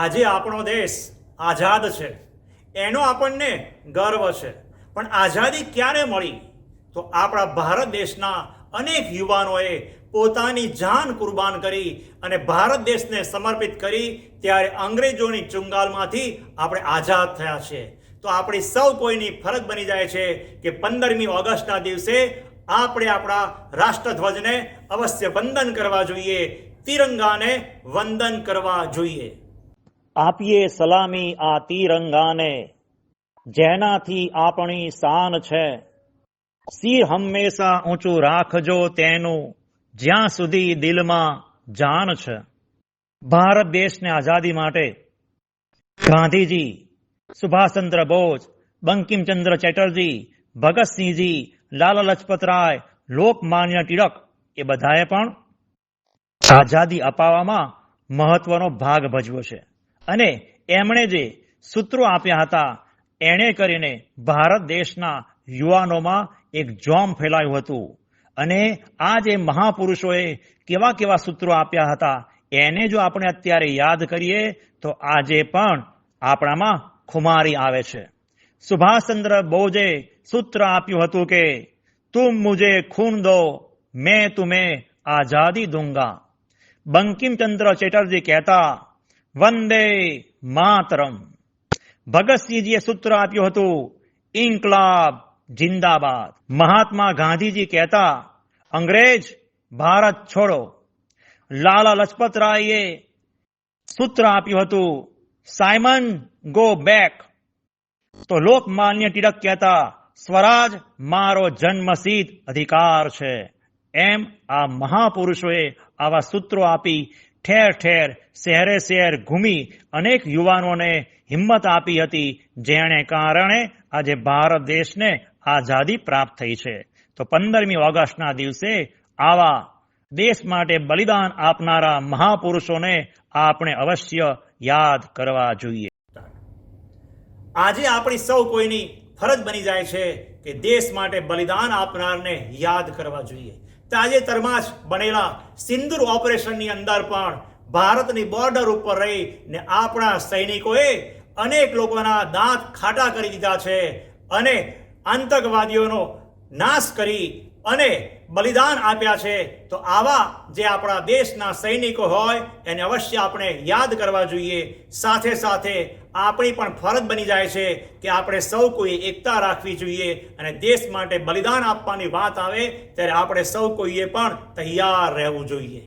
આજે આપણો દેશ આઝાદ છે, એનો આપણને ગર્વ છે. પણ આઝાદી ક્યારે મળી? તો આપણા ભારત દેશના અનેક યુવાનોએ પોતાની જાન કુરબાન કરી અને ભારત દેશને સમર્પિત કરી ત્યારે અંગ્રેજોની ચુંગાલમાંથી આપણે આઝાદ થયા છે. તો આપણી સૌ કોઈની ફરજ બની જાય છે કે 15મી ઓગસ્ટના દિવસે આપણે આપણા રાષ્ટ્રધ્વજને અવશ્ય વંદન કરવા જોઈએ, તિરંગાને વંદન કરવા જોઈએ. આપીએ સલામી આ તિરંગાને, જેનાથી આપણી શાન છે. સિર હંમેશા ઊંચું રાખજો તેનું, જ્યાં સુધી દિલમાં જાન છે. ભારત દેશને આઝાદી માટે ગાંધીજી, સુભાષચંદ્ર બોઝ, બંકિમચંદ્ર ચેટર્જી, ભગતસિંહજી, લાલા લજપતરાય, લોકમાન્ય ટિળક એ બધાએ પણ આઝાદી અપાવવામાં મહત્વનો ભાગ ભજવ્યો છે. અને એમણે જે સૂત્રો આપ્યા હતા એણે કરીને ભારત દેશના યુવાનોમાં એક જોમ ફેલાયું હતું. અને આ જે મહાપુરુષોએ કેવા કેવા સૂત્રો આપ્યા હતા એને જો આપણે અત્યારે યાદ કરીએ તો આજે પણ આપણામાં ખુમારી આવે છે. સુભાષચંદ્ર બોઝે સૂત્ર આપ્યું હતું કે તુમ મુझे खून दो, मैं तुम्हें आजादी दूंगा. બંકિમચંદ્ર ચેટર્જી કહેતા વંદે માતરમ. ભગતસિંહજીએ સૂત્ર આપ્યું હતું ઇન્કલાબ જિંદાબાદ. મહાત્મા ગાંધીજી કહેતા અંગ્રેજ ભારત છોડો. લાલા લજપતરાયે સૂત્ર આપ્યું હતું સાયમન ગો બેક. તો લોકમાન્ય ટિળક કહેતા સ્વરાજ મારો જન્મસિદ્ધ અધિકાર છે. એમ આ મહાપુરુષોએ આવા સૂત્રો આપી ઠેર ઠેર શહેરે શહેર ઘૂમી અનેક યુવાનોને હિંમત આપી હતી, જેને કારણે આજે ભારત દેશને આઝાદી પ્રાપ્ત થઈ છે. તો 15મી ઓગસ્ટના દિવસે આવા દેશ માટે બલિદાન આપનારા મહાપુરુષોને આપણે અવશ્ય યાદ કરવા જોઈએ. આજે આપણી સૌ કોઈની ફરજ બની જાય છે કે દેશ માટે બલિદાન આપનારને યાદ કરવા જોઈએ. તાજેતરમાં જ બનેલા સિંદૂર ઓપરેશનની અંદર પણ ભારતની બોર્ડર ઉપર રહીને આપણા સૈનિકોએ અનેક લોકોના દાંત ખાટા કરી દીધા છે અને આતંકવાદીઓનો નાશ કરી અને બલિદાન આપ્યા છે. તો આવા જે આપણા દેશના સૈનિકો હોય એને અવશ્ય આપણે યાદ કરવા જોઈએ. સાથે સાથે આપણી પણ ફરજ બની જાય છે કે આપણે સૌ કોઈ એકતા રાખવી જોઈએ અને દેશ માટે બલિદાન આપવાની વાત આવે ત્યારે આપણે સૌ કોઈએ પણ તૈયાર રહેવું જોઈએ.